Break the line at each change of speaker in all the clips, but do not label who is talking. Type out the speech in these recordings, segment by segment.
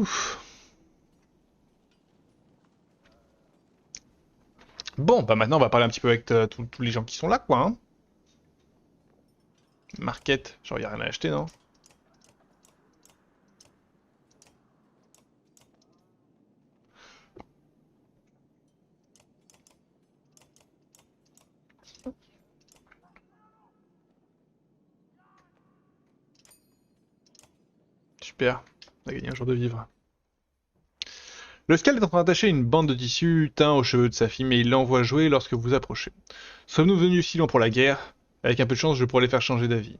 Ouf. Bon, bah maintenant on va parler un petit peu avec tous les gens qui sont là, quoi. Hein. Market, genre y a rien à acheter, non? Super, on a gagné un jour de vivre. Le Scald est en train d'attacher une bande de tissu teint aux cheveux de sa fille, mais il l'envoie jouer lorsque vous approchez. Sommes-nous venus si loin pour la guerre? Avec un peu de chance, je pourrais les faire changer d'avis.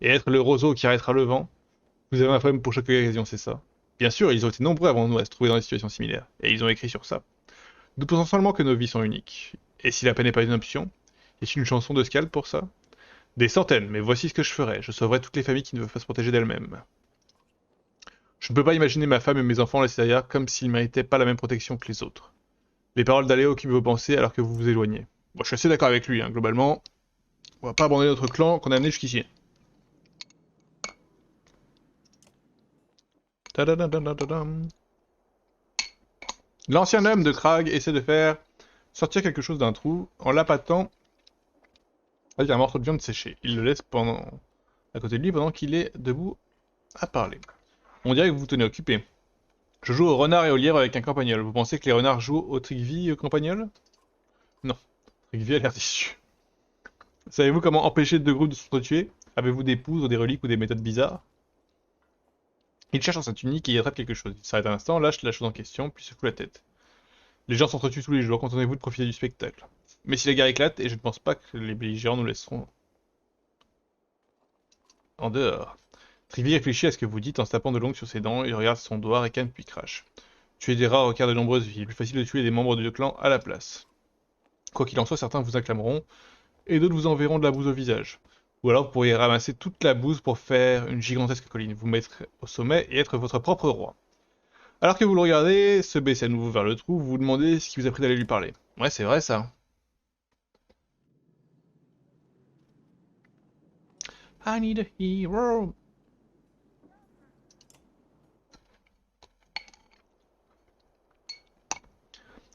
Et être le roseau qui arrêtera le vent? Vous avez un problème pour chaque occasion, c'est ça? Bien sûr, ils ont été nombreux avant nous à se trouver dans des situations similaires, et ils ont écrit sur ça. Nous pensons seulement que nos vies sont uniques. Et si la paix n'est pas une option, est-ce une chanson de Scald pour ça? Des centaines, mais voici ce que je ferai. Je sauverai toutes les familles qui ne veulent pas se protéger d'elles-mêmes. Je ne peux pas imaginer ma femme et mes enfants laissés derrière comme s'ils méritaient pas la même protection que les autres. Les paroles d'Aléo occupent vos pensées alors que vous vous éloignez. Bon, je suis assez d'accord avec lui, hein, globalement. On va pas abandonner notre clan qu'on a amené jusqu'ici. Tadadadadadam. L'ancien homme de Krag essaie de faire sortir quelque chose d'un trou en l'appâtant avec un morceau de viande séchée. Il le laisse à côté de lui pendant qu'il est debout à parler. On dirait que vous vous tenez occupé. Je joue au renard et au lièvre avec un campagnol. Vous pensez que les renards jouent au Trigvi campagnol? Non. Trigvi a l'air déçu. Savez-vous comment empêcher deux groupes de s'entretuer? Avez-vous des poudres, des reliques ou des méthodes bizarres? Il cherche dans sa tunique et y attrape quelque chose. Il s'arrête un instant, lâche la chose en question, puis secoue la tête. Les gens s'entretuent tous les jours, contentez-vous de profiter du spectacle. Mais si la guerre éclate, et je ne pense pas que les belligérants nous laisseront en dehors. Trigvi réfléchit à ce que vous dites en se tapant de l'ongle sur ses dents, il regarde son doigt, ricane puis crache. Tuer des rats requiert de nombreuses vies, plus facile de tuer des membres du clan à la place. Quoi qu'il en soit, certains vous acclameront, et d'autres vous enverront de la bouse au visage. Ou alors vous pourriez ramasser toute la bouse pour faire une gigantesque colline, vous mettre au sommet et être votre propre roi. Alors que vous le regardez, se baisser à nouveau vers le trou, vous vous demandez ce qui vous a pris d'aller lui parler. Ouais, c'est vrai ça. I need a hero.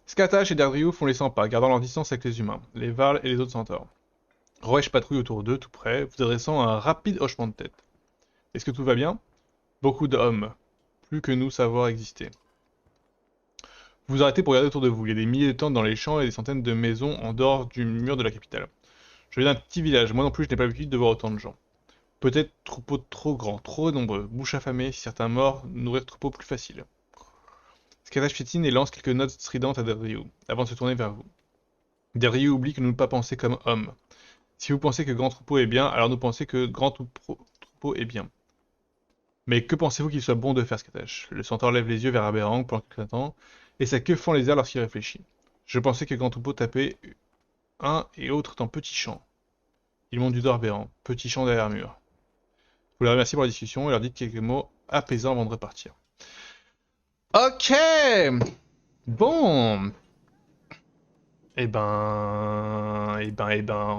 Skatash et Dardriou font les 100 pas, gardant leur distance avec les humains, les Varls et les autres centaures. Roesh patrouille autour d'eux, tout près, vous adressant un rapide hochement de tête. Est-ce que tout va bien? Beaucoup d'hommes. Plus que nous savoir exister. Vous vous arrêtez pour regarder autour de vous. Il y a des milliers de tentes dans les champs et des centaines de maisons en dehors du mur de la capitale. Je viens d'un petit village. Moi non plus, je n'ai pas l'habitude de voir autant de gens. Peut-être troupeaux trop grands, trop nombreux, bouche affamée, si certains morts, nourrir troupeaux plus facile. Skadash piétine et lance quelques notes stridentes à Derryu, avant de se tourner vers vous. Derryu oublie que nous ne pas penser comme hommes. Si vous pensez que grand troupeau est bien, alors nous pensons que troupeau est bien. Mais que pensez-vous qu'il soit bon de faire, Skadash? Le centaure lève les yeux vers Aberrang pendant quelques instants, et sa queue fend les airs lorsqu'il réfléchit. Je pensais que grand troupeau tapait un et autre dans petit champ. Ils montent du dos Aberrang, petit champ derrière mur. Vous les remerciez pour la discussion et leur dites quelques mots apaisants avant de repartir. Ok. Bon. On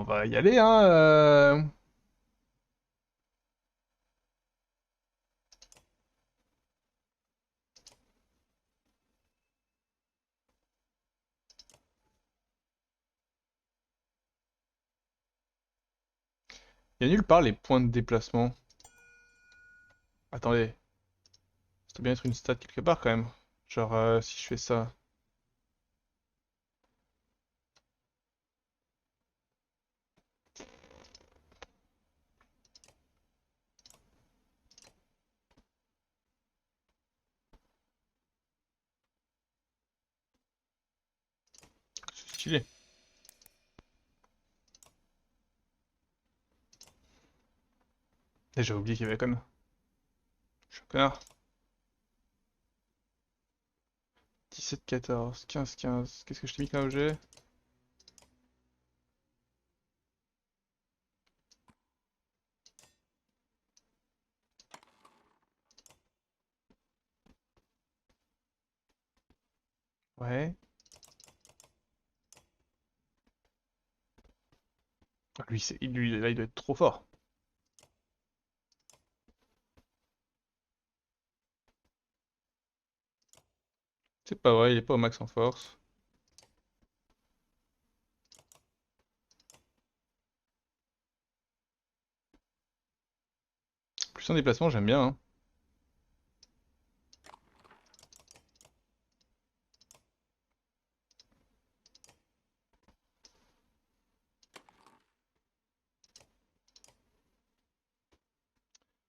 va y aller, hein. Il y a nulle part les points de déplacement. Attendez, ça doit bien être une stat quelque part quand même. Genre, si je fais ça. C'est stylé. Et j'ai oublié qu'il y avait con. Je suis un connard. 17, 14, 15, 15. Qu'est-ce que je t'ai mis comme objet? Ouais. Ah, lui, lui, là, il doit être trop fort. C'est pas vrai, il est pas au max en force. Plus en déplacement, j'aime bien, hein.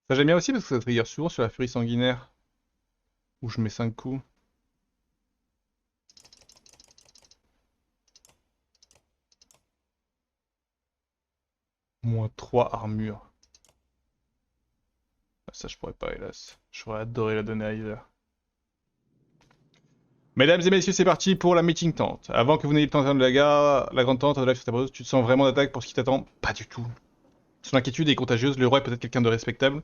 Ça j'aime bien aussi parce que ça trigger souvent sur la furie sanguinaire. Où je mets 5 coups. Moins 3 armure. Ah, ça je pourrais pas hélas. J'aurais adoré la donner à Iver. Mesdames et messieurs, c'est parti pour la meeting tente. Avant que vous n'ayez le temps de la gare, la grande tente de live sur ta pause, tu te sens vraiment d'attaque pour ce qui t'attend? Pas du tout. Son inquiétude est contagieuse, le roi est peut-être quelqu'un de respectable,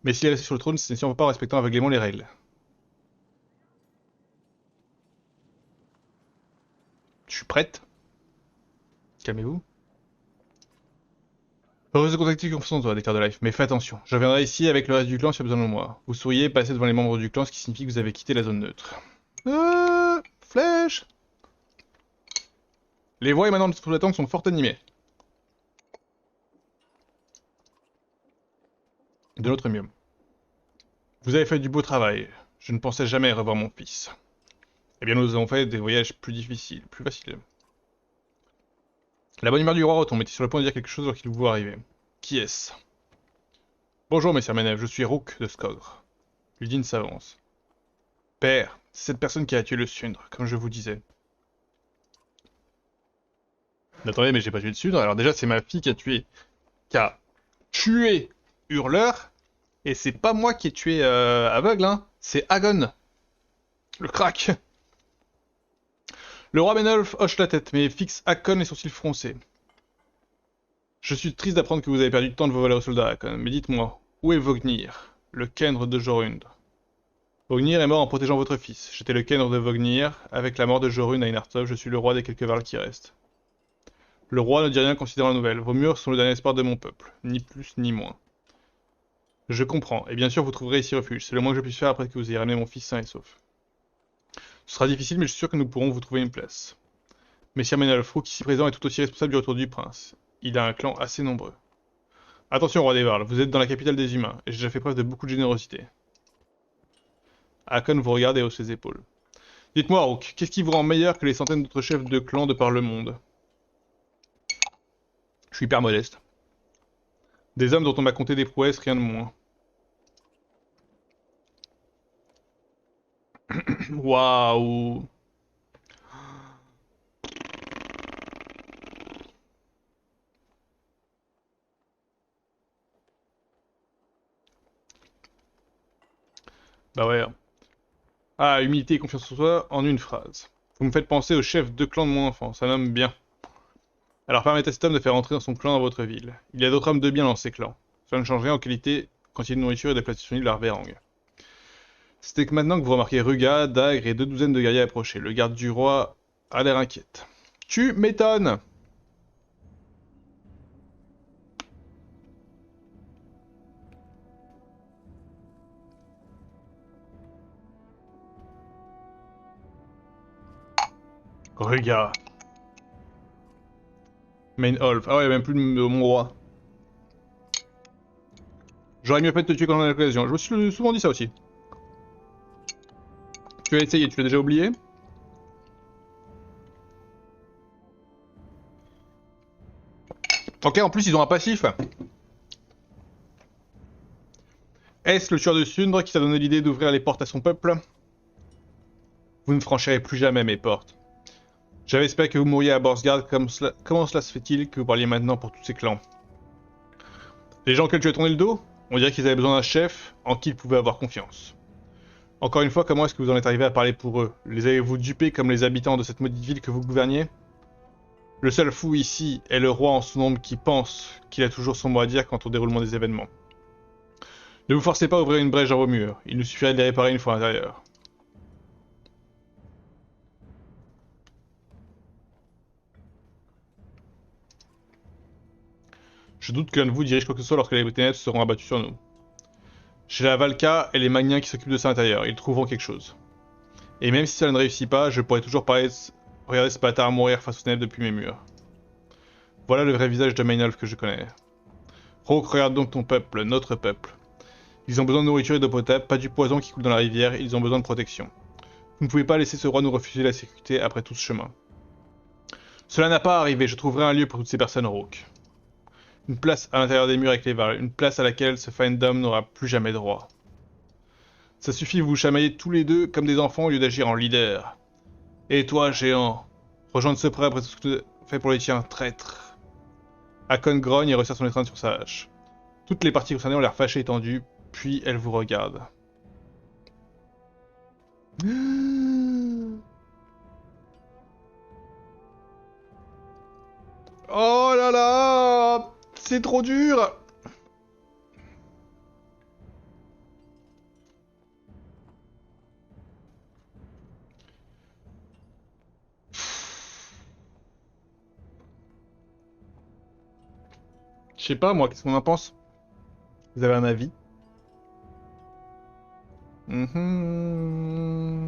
mais s'il est resté sur le trône, c'est si on ne va pas en respectant aveuglément les règles. Je suis prête. Calmez-vous. Heureuse de contacter confiance en toi, déclare de life, mais fais attention. Je reviendrai ici avec le reste du clan si tu as besoin de moi. Vous souriez, passez devant les membres du clan, ce qui signifie que vous avez quitté la zone neutre. Flèche. Les voix émanant de sous la tente sont fort animées. De notre mieux. Vous avez fait du beau travail. Je ne pensais jamais revoir mon fils. Eh bien, nous avons fait des voyages plus difficiles, plus faciles. La bonne humeur du roi retombe, était sur le point de dire quelque chose alors qu'il vous voit arriver. Qui est-ce? Bonjour, messire Menev, je suis Rook de Skogr. Ludine s'avance. Père, c'est cette personne qui a tué le Sundre, comme je vous disais. Attendez, mais j'ai pas tué le Sundre, alors déjà c'est ma fille qui a tué Hurleur, et c'est pas moi qui ai tué Aveugle, hein, c'est Agon, le crack. Le roi Benolf hoche la tête, mais fixe Hakon les sourcils froncés. Je suis triste d'apprendre que vous avez perdu le temps de vos valeureux soldats, Hakon, mais dites-moi, où est Vognir, le Kendre de Jorund? Vognir est mort en protégeant votre fils. J'étais le Kendre de Vognir. Avec la mort de Jorun à Inartov, je suis le roi des quelques Varls qui restent. Le roi ne dit rien considérant la nouvelle. Vos murs sont le dernier espoir de mon peuple. Ni plus ni moins. Je comprends. Et bien sûr, vous trouverez ici refuge. C'est le moins que je puisse faire après que vous ayez ramené mon fils sain et sauf. Ce sera difficile, mais je suis sûr que nous pourrons vous trouver une place. Messire Menalfrouk, ici présent, est tout aussi responsable du retour du prince. Il a un clan assez nombreux. Attention, roi des Varls, vous êtes dans la capitale des humains, et j'ai déjà fait preuve de beaucoup de générosité. Hakon vous regarde et hausse les épaules. Dites-moi, Rook, qu'est-ce qui vous rend meilleur que les centaines d'autres chefs de clans de par le monde? Je suis hyper modeste. Des hommes dont on m'a conté des prouesses, rien de moins. Waouh! Bah ouais. Ah, humilité et confiance en soi en une phrase. Vous me faites penser au chef de clan de mon enfance, un homme bien. Alors permettez à cet homme de faire entrer dans son clan dans votre ville. Il y a d'autres hommes de bien dans ces clans. Cela ne change rien en qualité, quantité de nourriture et des plats disponibles à Arverang. C'était que maintenant que vous remarquez Ruga, Dagre et 2 douzaines de guerriers approcher. Le garde du roi a l'air inquiète. Tu m'étonnes! Ruga. Mainholf. Ah ouais, même plus de mon roi. J'aurais mieux fait de te tuer quand on a l'occasion. Je me suis souvent dit ça aussi. Tu as essayé, tu l'as déjà oublié? Ok, en plus ils ont un passif. Est-ce le tueur de Sundre qui t'a donné l'idée d'ouvrir les portes à son peuple? Vous ne franchirez plus jamais mes portes. J'avais espéré que vous mouriez à Borsgard, comment cela se fait-il que vous parliez maintenant pour tous ces clans? Les gens auxquels tu as tourné le dos? On dirait qu'ils avaient besoin d'un chef en qui ils pouvaient avoir confiance. Encore une fois, comment est-ce que vous en êtes arrivé à parler pour eux? Les avez-vous dupés comme les habitants de cette maudite ville que vous gouverniez? Le seul fou ici est le roi en son nombre qui pense qu'il a toujours son mot à dire quant au déroulement des événements. Ne vous forcez pas à ouvrir une brèche dans vos murs, il nous suffirait de les réparer une fois à l'intérieur. Je doute que l'un de vous dirige quoi que ce soit lorsque les ténèbres seront abattues sur nous. Chez la Valka et les Magniens qui s'occupent de ça à l'intérieur, ils trouveront quelque chose. Et même si cela ne réussit pas, je pourrais toujours regarder ce bâtard mourir face aux ténèbres depuis mes murs. Voilà le vrai visage de Maynolf que je connais. Rogue, regarde donc ton peuple, notre peuple. Ils ont besoin de nourriture et d'eau potable, pas du poison qui coule dans la rivière, ils ont besoin de protection. Vous ne pouvez pas laisser ce roi nous refuser la sécurité après tout ce chemin. Cela n'a pas arrivé, je trouverai un lieu pour toutes ces personnes rauques. Une place à l'intérieur des murs avec les Vals, une place à laquelle ce findom n'aura plus jamais droit. Ça suffit, vous vous chamaillez tous les deux comme des enfants au lieu d'agir en leader. Et toi, géant, rejoindre ce prêtre après tout ce que tu as fait pour les tiens, traître. Hakon grogne et resserre son étreinte sur sa hache. Toutes les parties concernées ont l'air fâchées et tendues, puis elles vous regardent. Oh là là, c'est trop dur. Je sais pas moi, qu'est-ce qu'on en pense? Vous avez un avis? Mhm.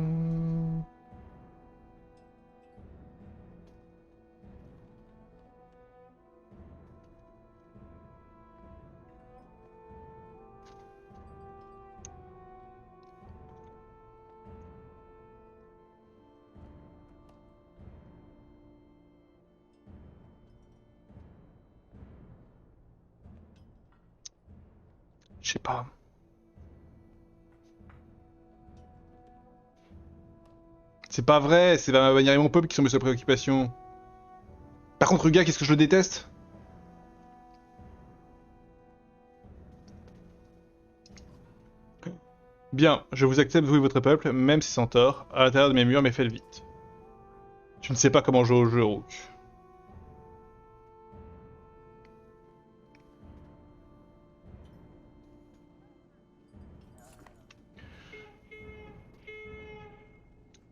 Je sais pas. C'est pas vrai, c'est ma manière et mon peuple qui sont mes seules préoccupations. Par contre, gars, qu'est-ce que je le déteste? Bien, je vous accepte, vous et votre peuple, même si sans tort, à l'intérieur de mes murs, mais faites vite. Tu ne sais pas comment jouer au jeu, Rook.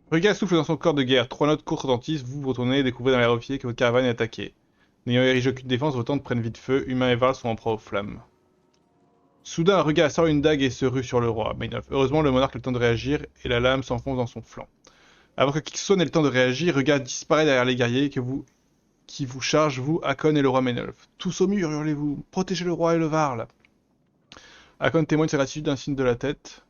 Ruga souffle dans son corps de guerre. 3 notes courtes retentissent, vous vous retournez et découvrez dans l'air officier que votre caravane est attaquée. N'ayant érigé aucune défense, vos tentes prennent vite feu, humains et Varl sont en proie aux flammes. Soudain, Ruga sort une dague et se rue sur le roi, Maynolf. Heureusement, le monarque a le temps de réagir et la lame s'enfonce dans son flanc. Avant que qui que ce soit n'ait le temps de réagir, Ruga disparaît derrière les guerriers qui vous chargent, vous, Hakon et le roi Maynolf. Tous au mur, hurlez-vous. Protégez le roi et le Varl. Hakon témoigne sa gratitude d'un signe de la tête.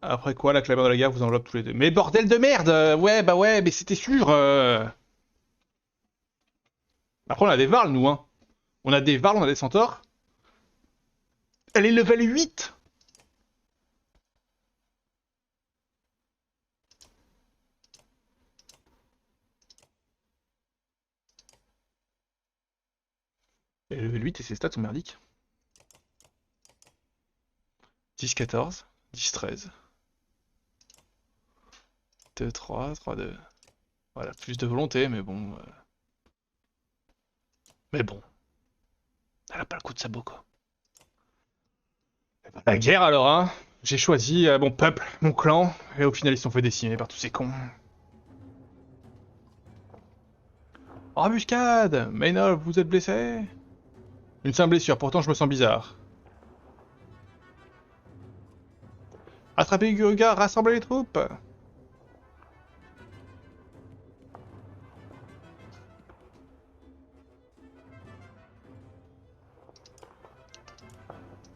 Après quoi, la clameur de la guerre vous enveloppe tous les deux. Mais bordel de merde! Ouais, bah ouais, mais c'était sûr! Après, on a des Varls, nous, hein. On a des Varls, on a des centaures. Elle est level 8! Elle est level 8 et ses stats sont merdiques. 10-14, 10-13. 2-3, 3-2. Voilà, plus de volonté, mais bon. Mais bon, elle a pas le coup de sabot, quoi. La guerre, alors, hein. J'ai choisi mon peuple, mon clan, et au final, ils se sont fait décimer par tous ces cons. Embuscade! Maynolf, vous êtes blessé? Une simple blessure, pourtant je me sens bizarre. Attrapez Guruga, rassemblez les troupes!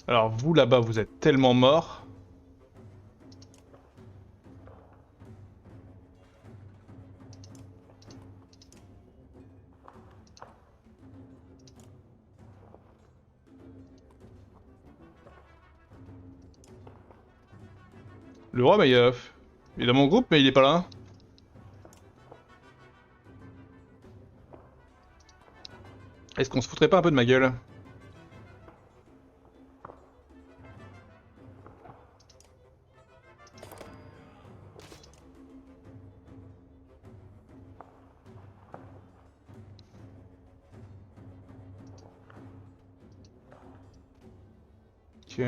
Alors vous là-bas, vous êtes tellement morts. Le roi Mayoff, il est dans mon groupe mais il est pas là. Est-ce qu'on se foutrait pas un peu de ma gueule? Ok.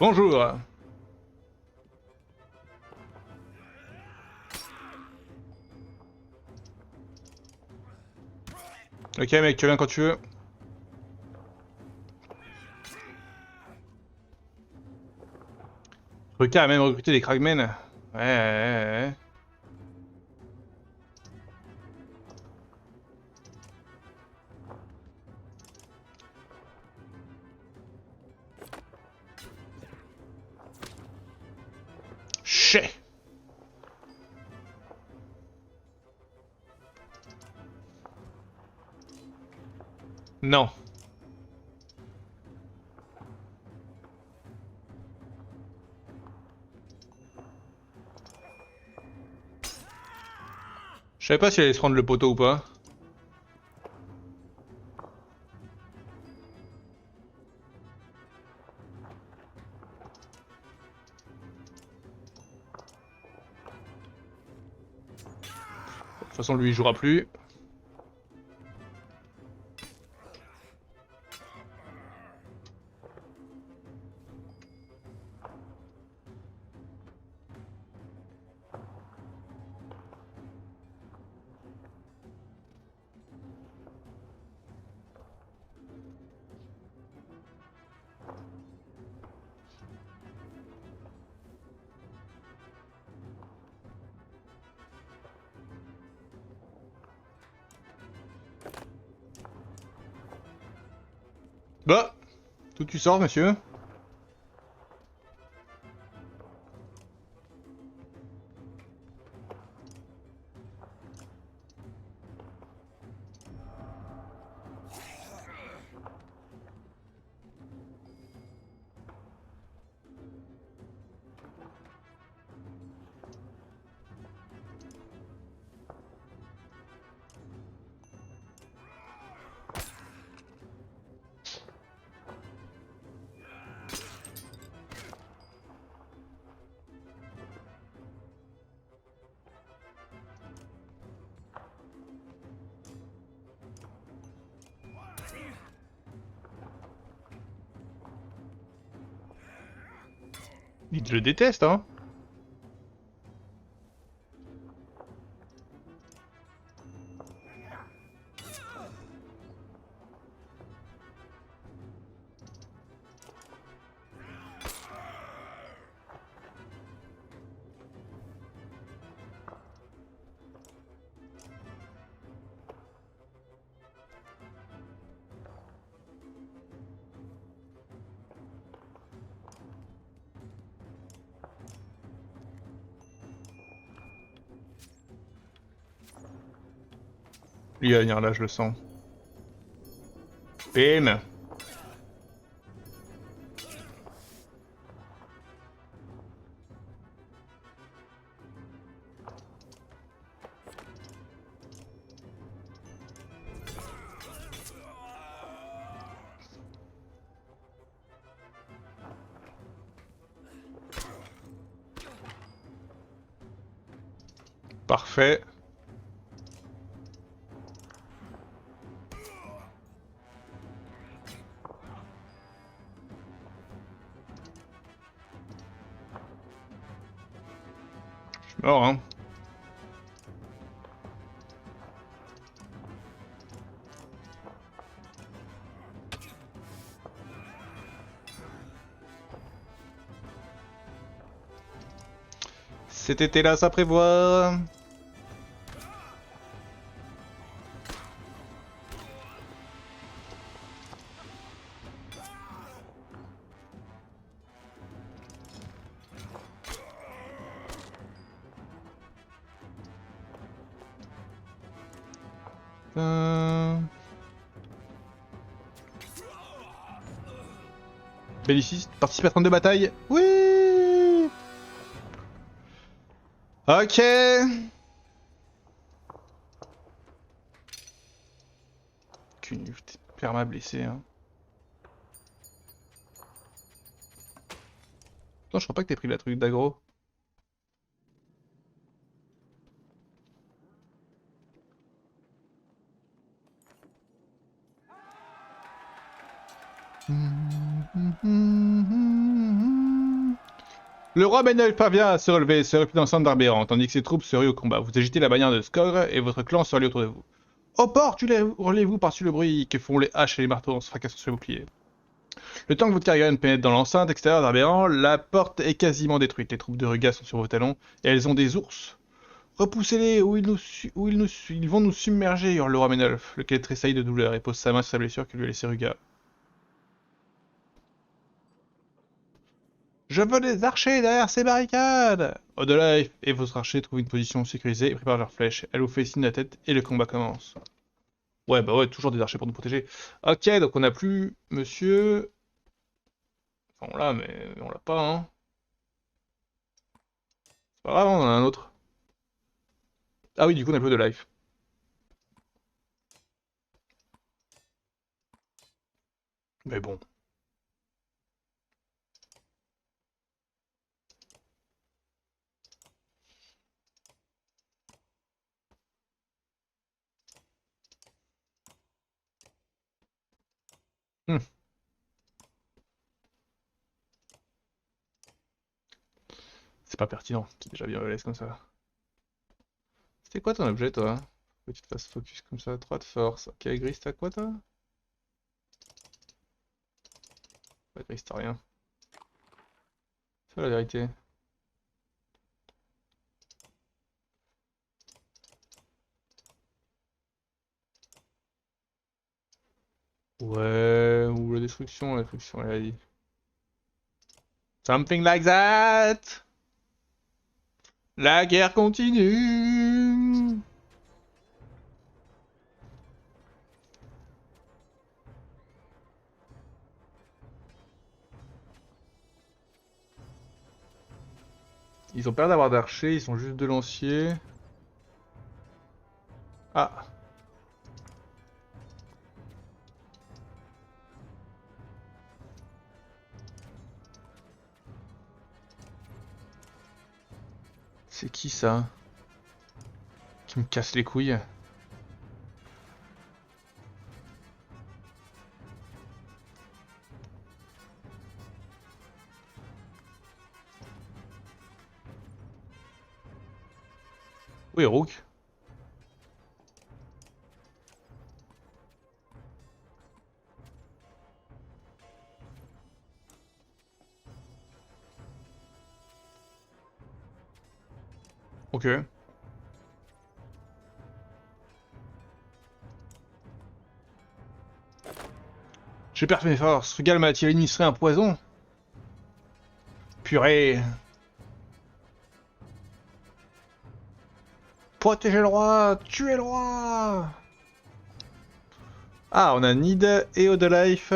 Bonjour. Ok mec, tu viens quand tu veux. Ruka a même recruté des Kragmen. Ouais. Chais. Non. Je savais pas si elle allait se prendre le poteau ou pas. De toute façon, lui, il jouera plus. Bah, d'où tu sors, monsieur? Il le déteste, hein? Lui, il va venir là, je le sens. Bim! Parfait. Je suis mort, hein. C'était là à prévoir. Belliciste, participe à 32 batailles. Oui. Ok. T'es perma blessé, hein. Attends, je crois pas que t'aies pris la truc d'aggro. Le roi Ménel parvient à se relever et se replie dans le centre d'Arbéran, tandis que ses troupes se ruent au combat. Vous agitez la bannière de Skogr et votre clan se relie autour de vous. Aux portes, hurlez-vous par-dessus le bruit que font les haches et les marteaux en se fracassant sur les boucliers. Le temps que votre carrière pénètre dans l'enceinte extérieure d'Arbéran, la porte est quasiment détruite. Les troupes de Ruga sont sur vos talons et elles ont des ours. Repoussez-les ou ils vont nous submerger, hurle le roi Ménolf, lequel tressaillit de douleur et pose sa main sur sa blessure que lui a laissé Ruga. Je veux des archers derrière ces barricades! Odolife et vos archers trouvent une position sécurisée et préparent leurs flèches. Elle vous fait signe de la tête et le combat commence. Ouais, bah ouais, toujours des archers pour nous protéger. Ok, donc on n'a plus monsieur... Enfin, on l'a, mais on l'a pas, hein. C'est pas grave, on en a un autre. Ah oui, du coup, on a plus de life. Mais bon. Hmm. C'est pas pertinent, c'est déjà bien laisse comme ça. C'était quoi ton objet, toi? Que tu te fasses focus comme ça, 3 de force. Ok, Gris, t'as quoi, toi? Pas Gris, t'as rien. C'est la vérité. Ouais, ou la destruction, elle a dit. Something like that! La guerre continue! Ils ont peur d'avoir d'archers, ils sont juste de lanciers. Ah, c'est qui ça? Qui me casse les couilles? Oui, Rook. Ok. J'ai perdu mes forces. Frugal m'a-t-il administré un poison? Purée. Protégez le roi! Tuez le roi! Ah, on a Nid et Odolife.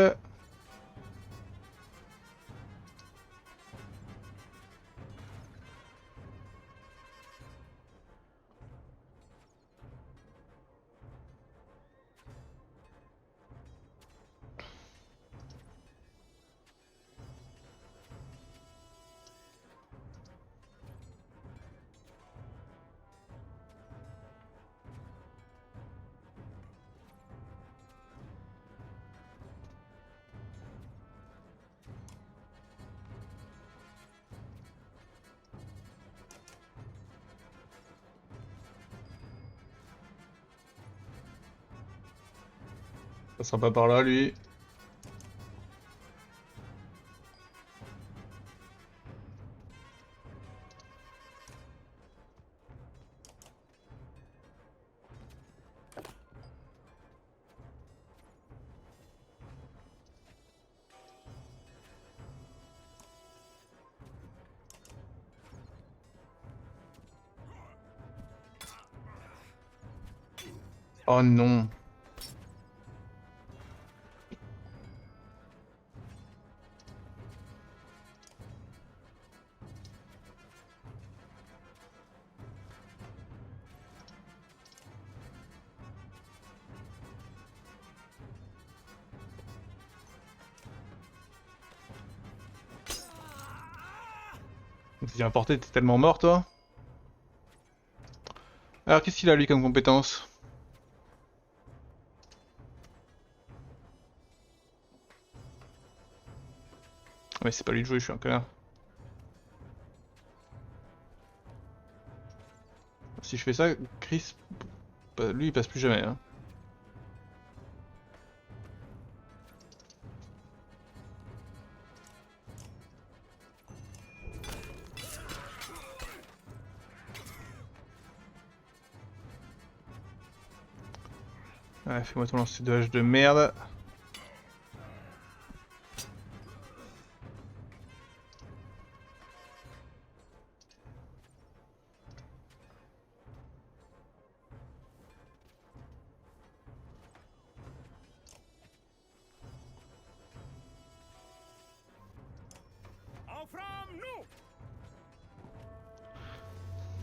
Ça sera pas par là, lui. Oh non. Tu viens porter, t'es tellement mort, toi. Alors, qu'est-ce qu'il a, lui, comme compétence? Mais c'est pas lui de jouer, je suis un connard. si je fais ça, Chris, lui il passe plus jamais. Hein. Ouais, fais-moi ton lancer de hache de merde.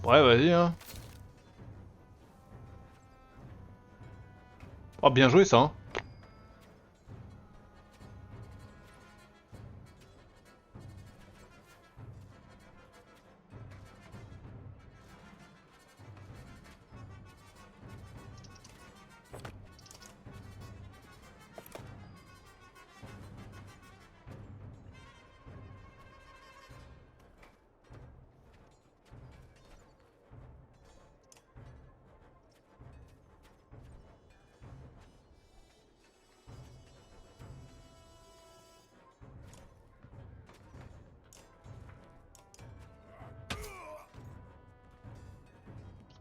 Ouais, vas-y, hein. Oh, bien joué ça, hein.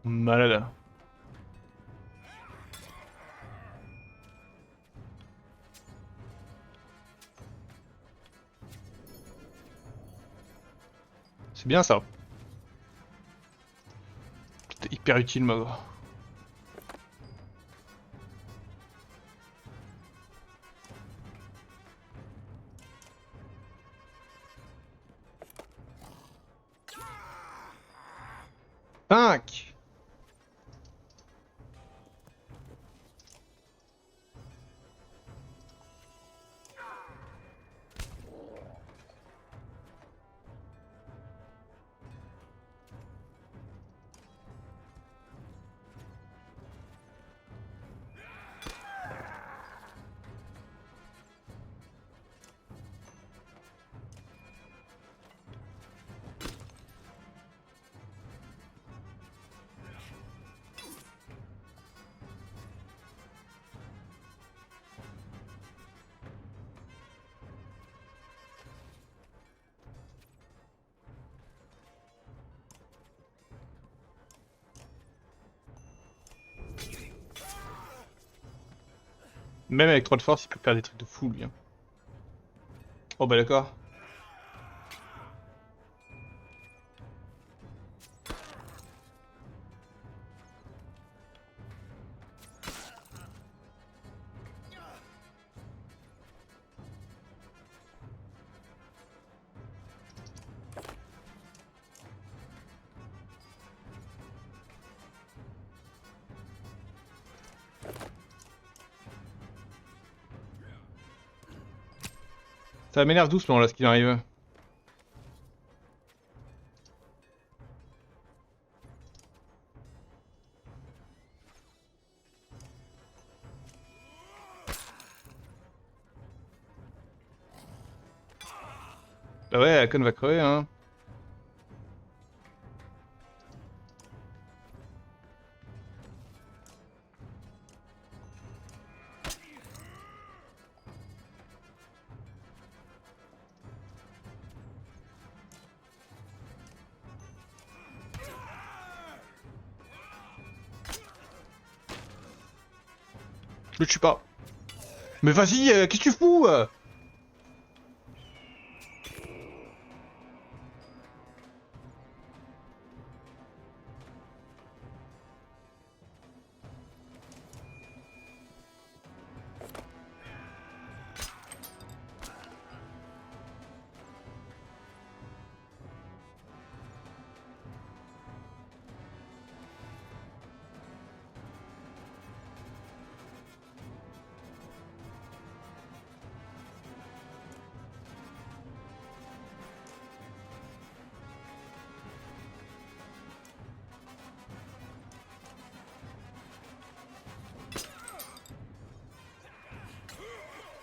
Malade. C'est bien ça. C'était hyper utile, Mago. Cinq. Même avec 3 de force, il peut faire des trucs de fou, lui. Hein. Oh bah d'accord. Ça m'énerve doucement là ce qui arrive. Bah ouais, la conne va crever, hein. Je le tue pas. Mais vas-y, qu'est-ce que tu fous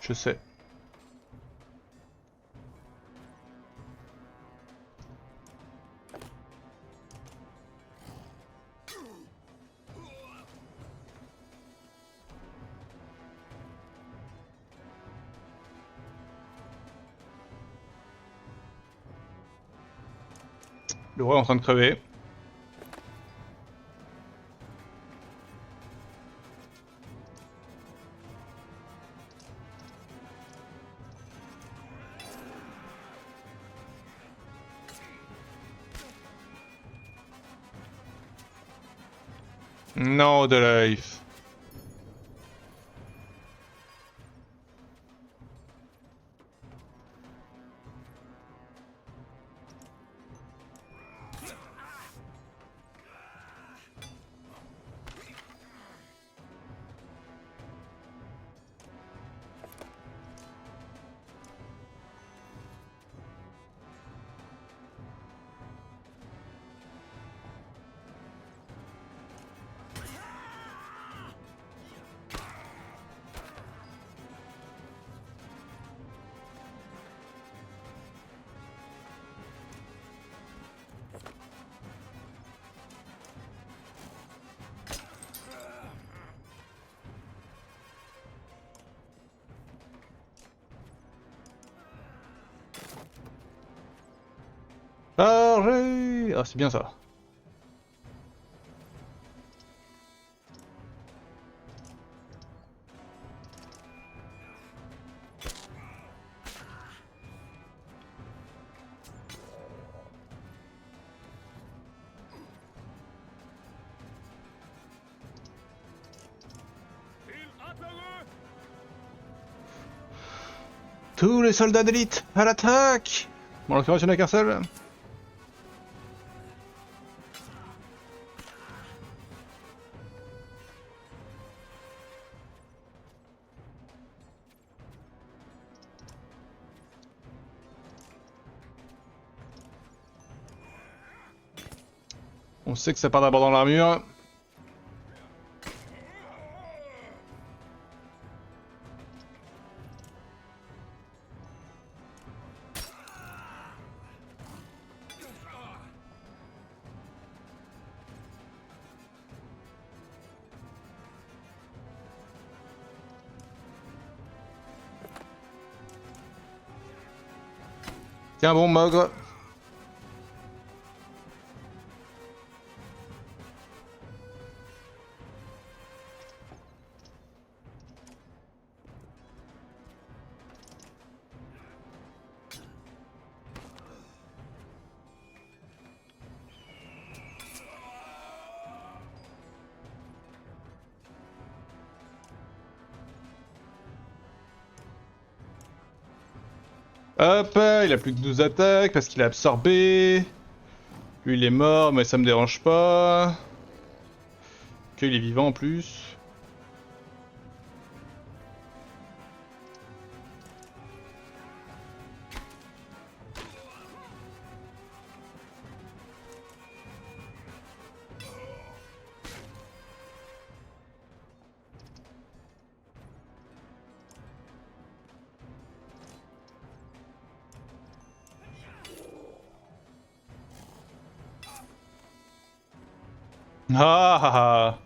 Je sais. Le roi est en train de crever. Non, de life. Chargez! Ah, c'est bien ça. Tous les soldats d'élite, à l'attaque! Bon, en l'occurrence, il n'y en a qu'un seul. On sait que ça part d'abord dans l'armure. Tiens bon, Mogre. Hop, il a plus que 12 attaques parce qu'il a absorbé. Lui il est mort mais ça me dérange pas. Qu'il est vivant en plus. Ah ah ah.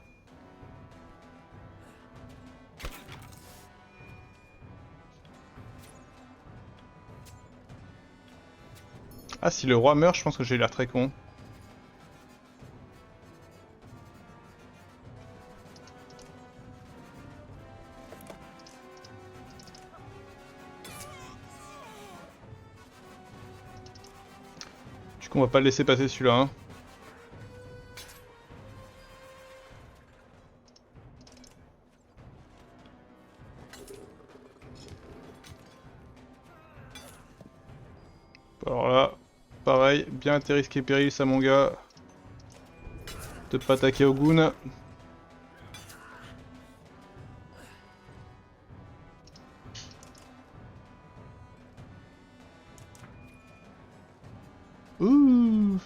Ah, si le roi meurt, je pense que j'ai l'air très con. Du coup, on va pas le laisser passer celui-là. Hein. Alors là, pareil, bien tes risques et périls, ça mon gars. De pas attaquer au goon. Ouh.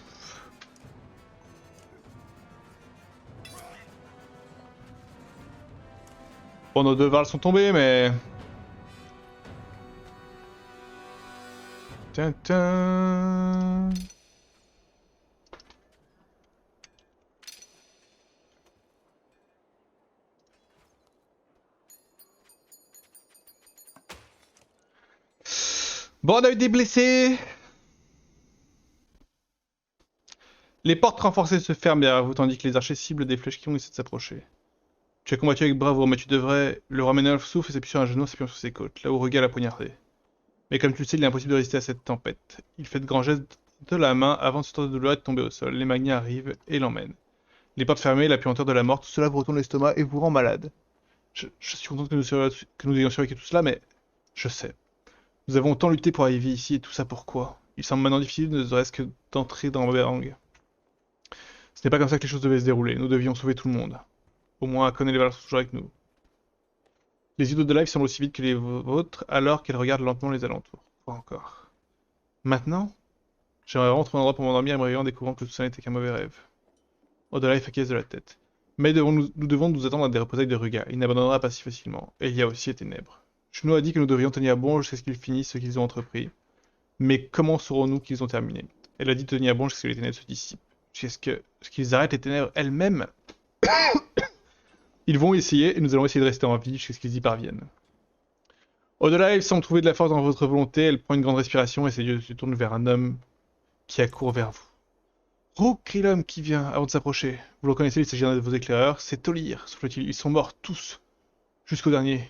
Bon, nos deux varls sont tombés, mais... Tintin. Bon, on a eu des blessés. Les portes renforcées se ferment derrière vous tandis que les archers ciblent des flèches qui vont essayer de s'approcher. Tu as combattu avec bravoure, mais tu devrais... Le roi Ménolphe souffle et s'appuie sur un genou, s'appuyant sur ses côtes, là où Rugal a poignardé. Mais comme tu le sais, il est impossible de résister à cette tempête. Il fait de grands gestes de la main avant de se tenter de douleur et de tomber au sol. Les magnats arrivent et l'emmènent. Les portes fermées, la puanteur de la mort, tout cela vous retourne l'estomac et vous rend malade. Je suis content que nous ayons survécu tout cela, mais je sais. Nous avons tant lutté pour arriver ici et tout ça pourquoi? Il semble maintenant difficile ne serait-ce que d'entrer dans Berang. Ce n'est pas comme ça que les choses devaient se dérouler. Nous devions sauver tout le monde. Au moins, Akon et les valeurs sont toujours avec nous. Les yeux de Life semblent aussi vides que les vôtres alors qu'elle regarde lentement les alentours. Pas encore. Maintenant, j'aimerais vraiment trouver un endroit pour m'endormir et me réveiller en découvrant que tout ça n'était qu'un mauvais rêve. Life acquiesce de la tête. Mais nous devons nous attendre à des représailles de Ruga. Il n'abandonnera pas si facilement. Et il y a aussi les ténèbres. Juno a dit que nous devrions tenir bon jusqu'à ce qu'ils finissent ce qu'ils ont entrepris. Mais comment saurons-nous qu'ils ont terminé? Elle a dit de tenir bon jusqu'à ce que les ténèbres se dissipent. Jusqu'à ce qu'ils arrêtent les ténèbres elles-mêmes. Ils vont essayer et nous allons essayer de rester en vie jusqu'à ce qu'ils y parviennent. Au-delà, il semble trouver de la force dans votre volonté. Elle prend une grande respiration et ses yeux se tournent vers un homme qui accourt vers vous. Rook, crie l'homme qui vient avant de s'approcher. Vous le reconnaissez, il s'agit d'un de vos éclaireurs. C'est Tolir, souffle-t-il. Ils sont morts tous. Jusqu'au dernier.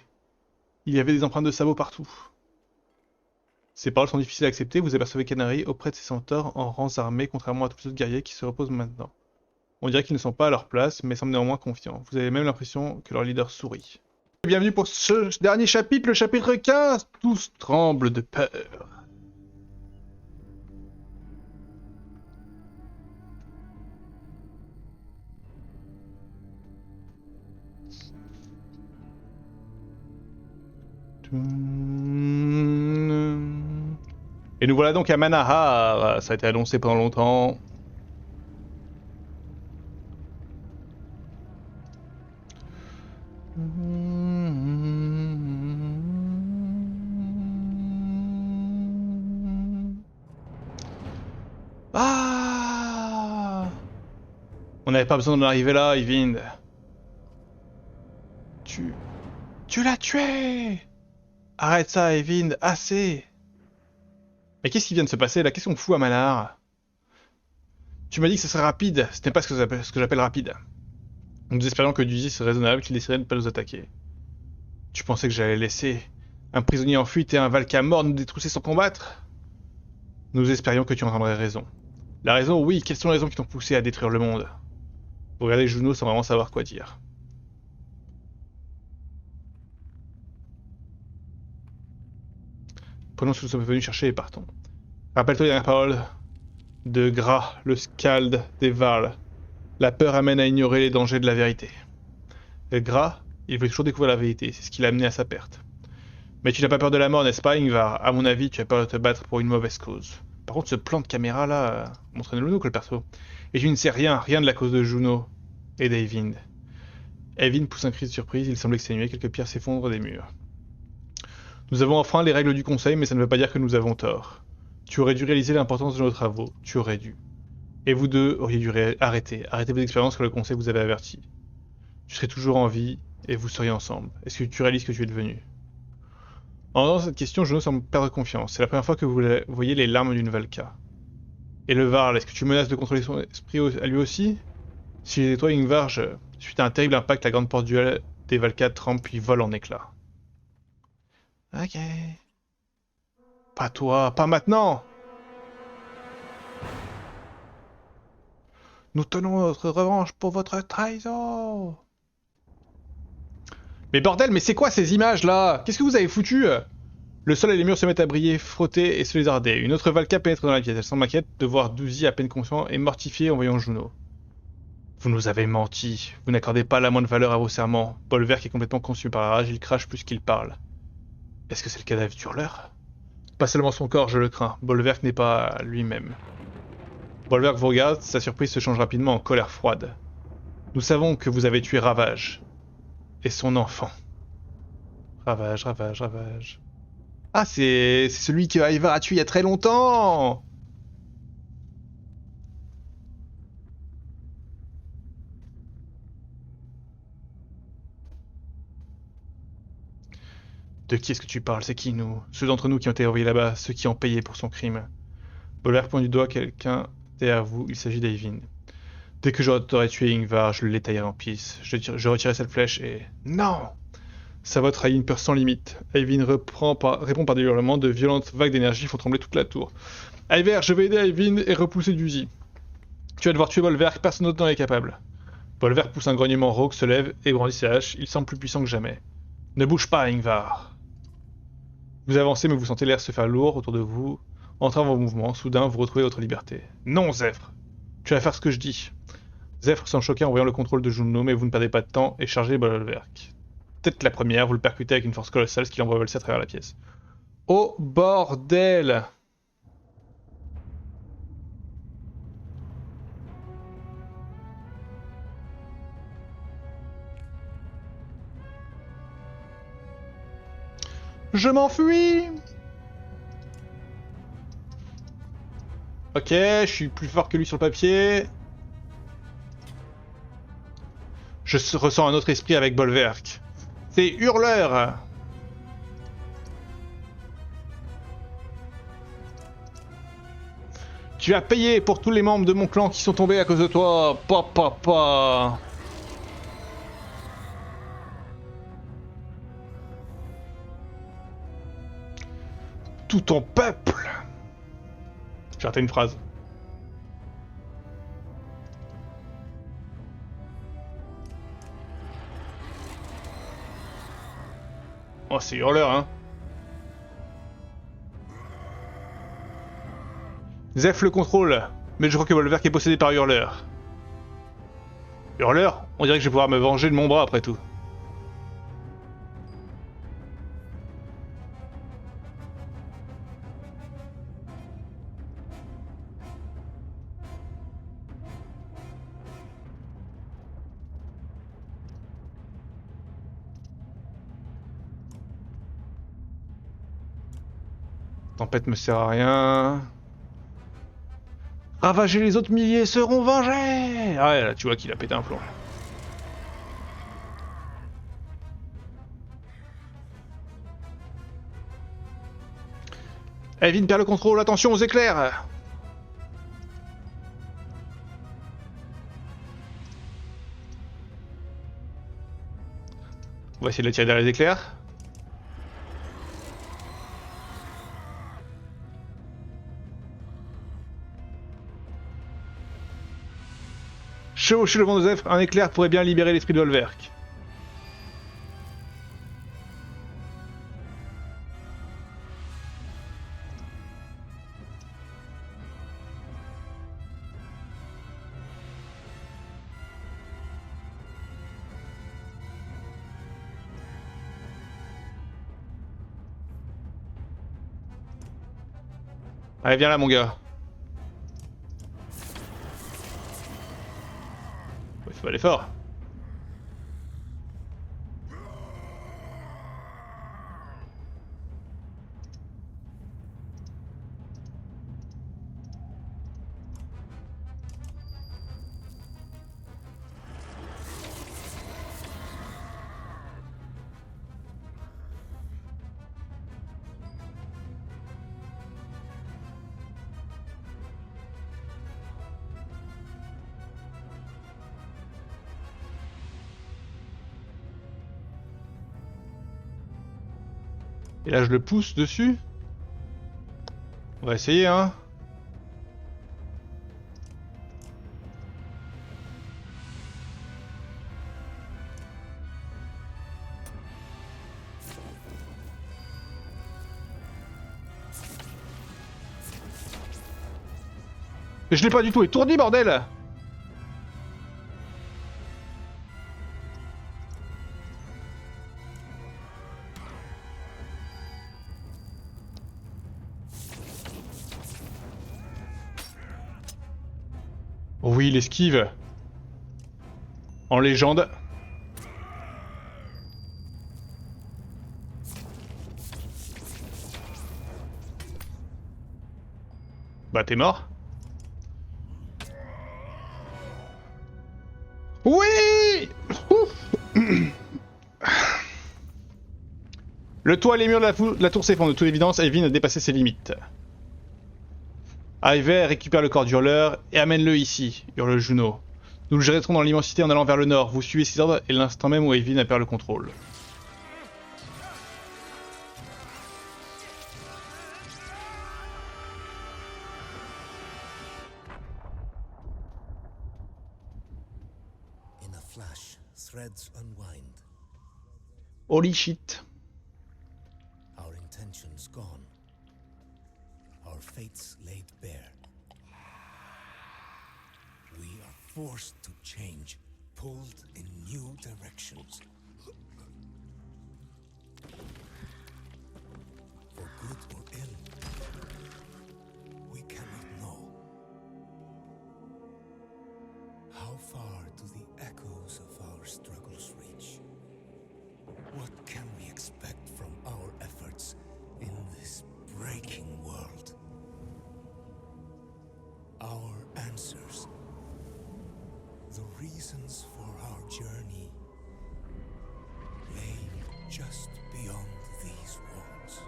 Il y avait des empreintes de sabots partout. Ces paroles sont difficiles à accepter. Vous apercevez Canary auprès de ses centaures en rangs armés, contrairement à tous les autres guerriers qui se reposent maintenant. On dirait qu'ils ne sont pas à leur place, mais semblent néanmoins confiants. Vous avez même l'impression que leur leader sourit. Bienvenue pour ce dernier chapitre, le chapitre 15. Tous tremblent de peur. Et nous voilà donc à Manahar. Ça a été annoncé pendant longtemps. Ah! On n'avait pas besoin d'en arriver là, Eyvind. Tu l'as tué! Arrête ça, Eyvind, assez! Mais qu'est-ce qui vient de se passer là? Qu'est-ce qu'on fout à Manahar? Tu m'as dit que ce serait rapide. Ce n'est pas ce que j'appelle rapide. Nous espérions que Duzi serait raisonnable, qu'il déciderait de ne pas nous attaquer. Tu pensais que j'allais laisser un prisonnier en fuite et un Valka mort nous détrousser sans combattre? Nous espérions que tu entendrais raison. La raison, oui, quelles sont les raisons qui t'ont poussé à détruire le monde? Vous regardez Juno sans vraiment savoir quoi dire. Prenons ce que nous sommes venus chercher et partons. Rappelle-toi les dernières paroles de Gras, le Skald des Varl. La peur amène à ignorer les dangers de la vérité. Et Gras, il veut toujours découvrir la vérité, c'est ce qui l'a amené à sa perte. Mais tu n'as pas peur de la mort, n'est-ce pas, Ingvar? À mon avis, tu as peur de te battre pour une mauvaise cause. Par contre, ce plan de caméra là, montre-nous que le perso. Et tu ne sais rien de la cause de Juno et d'Eyvind. Eyvind pousse un cri de surprise, il semble exténué, quelques pierres s'effondrent des murs. Nous avons enfreint les règles du conseil, mais ça ne veut pas dire que nous avons tort. Tu aurais dû réaliser l'importance de nos travaux, tu aurais dû. Et vous deux auriez dû arrêter vos expériences que le conseil vous avait averti. Tu serais toujours en vie, et vous seriez ensemble. Est-ce que tu réalises ce que tu es devenu? En entendant cette question, Juno semble perdre confiance. C'est la première fois que vous voyez les larmes d'une Valka. Et le Varl, est-ce que tu menaces de contrôler son esprit à lui aussi? Si j'étais toi, Ingvar, suite à un terrible impact, la grande porte duel des Valka tremble puis vole en éclats. Ok. Pas toi, pas maintenant! Nous tenons notre revanche pour votre trahison! Mais bordel, mais c'est quoi ces images là? Qu'est-ce que vous avez foutu? Le sol et les murs se mettent à briller, frotter et se lézarder. Une autre Valka pénètre dans la pièce. Elle semble inquiète de voir Duzi à peine conscient et mortifié en voyant Juno. Vous nous avez menti. Vous n'accordez pas la moindre valeur à vos serments. Bolverk est complètement consumé par la rage, il crache plus qu'il parle. Est-ce que c'est le cadavre d'Hurleur? Pas seulement son corps, je le crains. Bolverk n'est pas lui-même. Bolverk vous regarde, sa surprise se change rapidement en colère froide. Nous savons que vous avez tué Ravage. Et son enfant. Ravage. Ah, c'est celui que Ivar a tué il y a très longtemps! De qui est-ce que tu parles? C'est qui nous? Ceux d'entre nous qui ont été envoyés là-bas, ceux qui ont payé pour son crime. Bolverk pointe du doigt quelqu'un derrière vous, il s'agit d'Eyvind. Dès que j'aurais tué Ingvar, je le détaillerai en pièces. Je retirerai cette flèche et... Non! Sa voix trahit une peur sans limite. Eyvind répond par des hurlements, de violentes vagues d'énergie font trembler toute la tour. Iver, je vais aider Eyvind et repousser Duzi. Tu vas devoir tuer Bolverk, personne d'autre n'en est capable. Bolverk pousse un grognement rauque, se lève et brandit ses haches, il semble plus puissant que jamais. Ne bouge pas, Ingvar. Vous avancez, mais vous sentez l'air se faire lourd autour de vous. Entrez en vos mouvements, soudain vous retrouvez votre liberté. Non, Zephyr! Tu vas faire ce que je dis. Zephyr semble choqué en voyant le contrôle de Junno, mais vous ne perdez pas de temps et chargez Bolverk. Peut-être la première, vous le percutez avec une force colossale, ce qui l'envoie valser à travers la pièce. Oh bordel! Je m'enfuis! Ok, je suis plus fort que lui sur le papier. Je ressens un autre esprit avec Bolverk. C'est Hurleur! Tu as payé pour tous les membres de mon clan qui sont tombés à cause de toi. Pa. Tout ton peuple. J'ai raté une phrase. Oh, c'est Hurleur, hein. Zeph le contrôle, mais je crois que Bolverk est possédé par Hurleur. Hurleur? On dirait que je vais pouvoir me venger de mon bras après tout. Tempête me sert à rien. Ravager les autres milliers seront vengés! Ah ouais, là, tu vois qu'il a pété un plomb. Eyvind perd le contrôle, attention aux éclairs! On va essayer de la tirer derrière les éclairs. Chevaucher le vent de Zephyr, un éclair pourrait bien libérer l'esprit de Bolverk. Allez, viens là, mon gars. Il faut aller fort. Et là, je le pousse dessus. On va essayer, hein. Mais je l'ai pas du tout étourdi, bordel! Oh oui, il esquive. En légende. Bah t'es mort. Oui. Le toit et les murs de la tour s'effondrent. De toute évidence, Eyvind a dépassé ses limites. Iver récupère le corps d'Hurleur et amène-le ici, hurle Juno. Nous le jeterons dans l'immensité en allant vers le nord. Vous suivez ces ordres et l'instant même où Eivin perd le contrôle.
In a flash, threads unwind.
Holy shit.
Our intentions gone. Our fates laid bare. We are forced to change, pulled in new directions. For good or ill, we cannot know. How far do the echoes of our struggles reach? What can we expect from our efforts in this breaking world? Our answers, the reasons for our journey, lay just beyond these walls.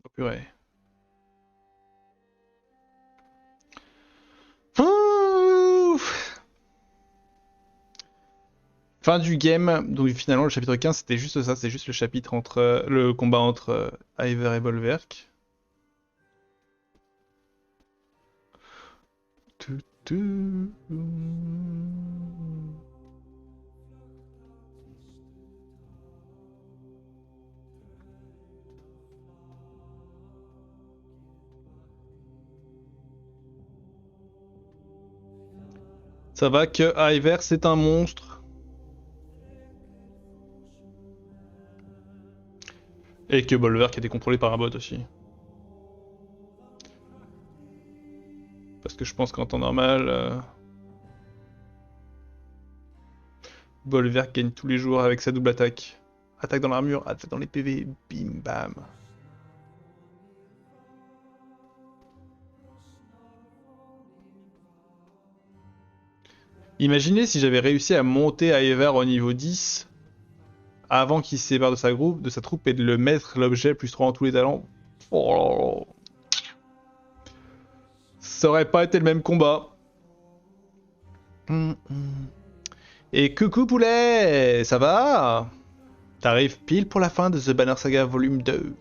Oh purée. Ouf. Fin du game. Donc finalement le chapitre 15 c'était juste ça, c'est juste le chapitre entre le combat entre Iver et Bolverk. Ça va que Iver c'est un monstre. Et que Bolverk était contrôlé par un bot aussi. Parce que je pense qu'en temps normal, Bolverk gagne tous les jours avec sa double attaque. Attaque dans l'armure, attaque dans les PV, bim bam. Imaginez si j'avais réussi à monter Iver au niveau 10 avant qu'il se sépare de sa troupe et de le mettre l'objet plus 3 en tous les talents. Oh. Ça aurait pas été le même combat. Et coucou poulet, ça va? T'arrives pile pour la fin de The Banner Saga volume 2.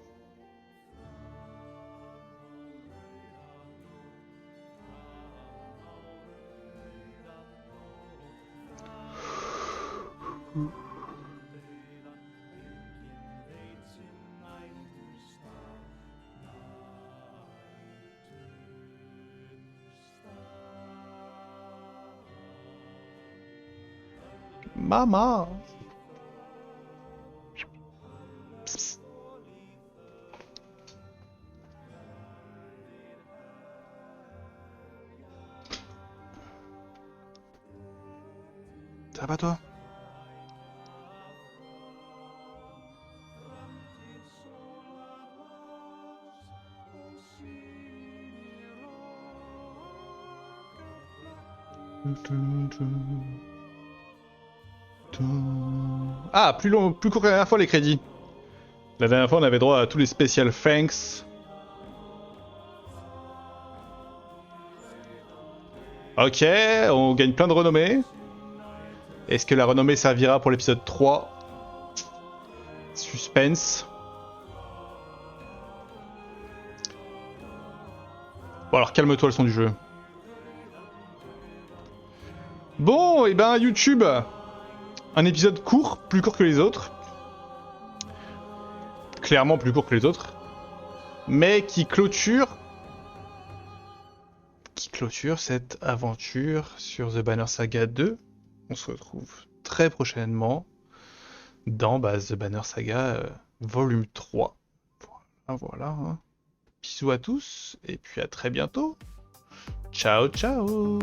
Maman. Psst. Ça va toi? Ah, plus long, plus court que la dernière fois les crédits. La dernière fois on avait droit à tous les special thanks. Ok, on gagne plein de renommée. Est-ce que la renommée servira pour l'épisode 3? Suspense. Bon alors calme-toi le son du jeu. Bon, et ben YouTube, un épisode court, plus court que les autres. Clairement plus court que les autres. Mais qui clôture cette aventure sur The Banner Saga 2. On se retrouve très prochainement dans The Banner Saga volume 3. Voilà. Hein. Bisous à tous et puis à très bientôt. Ciao ciao.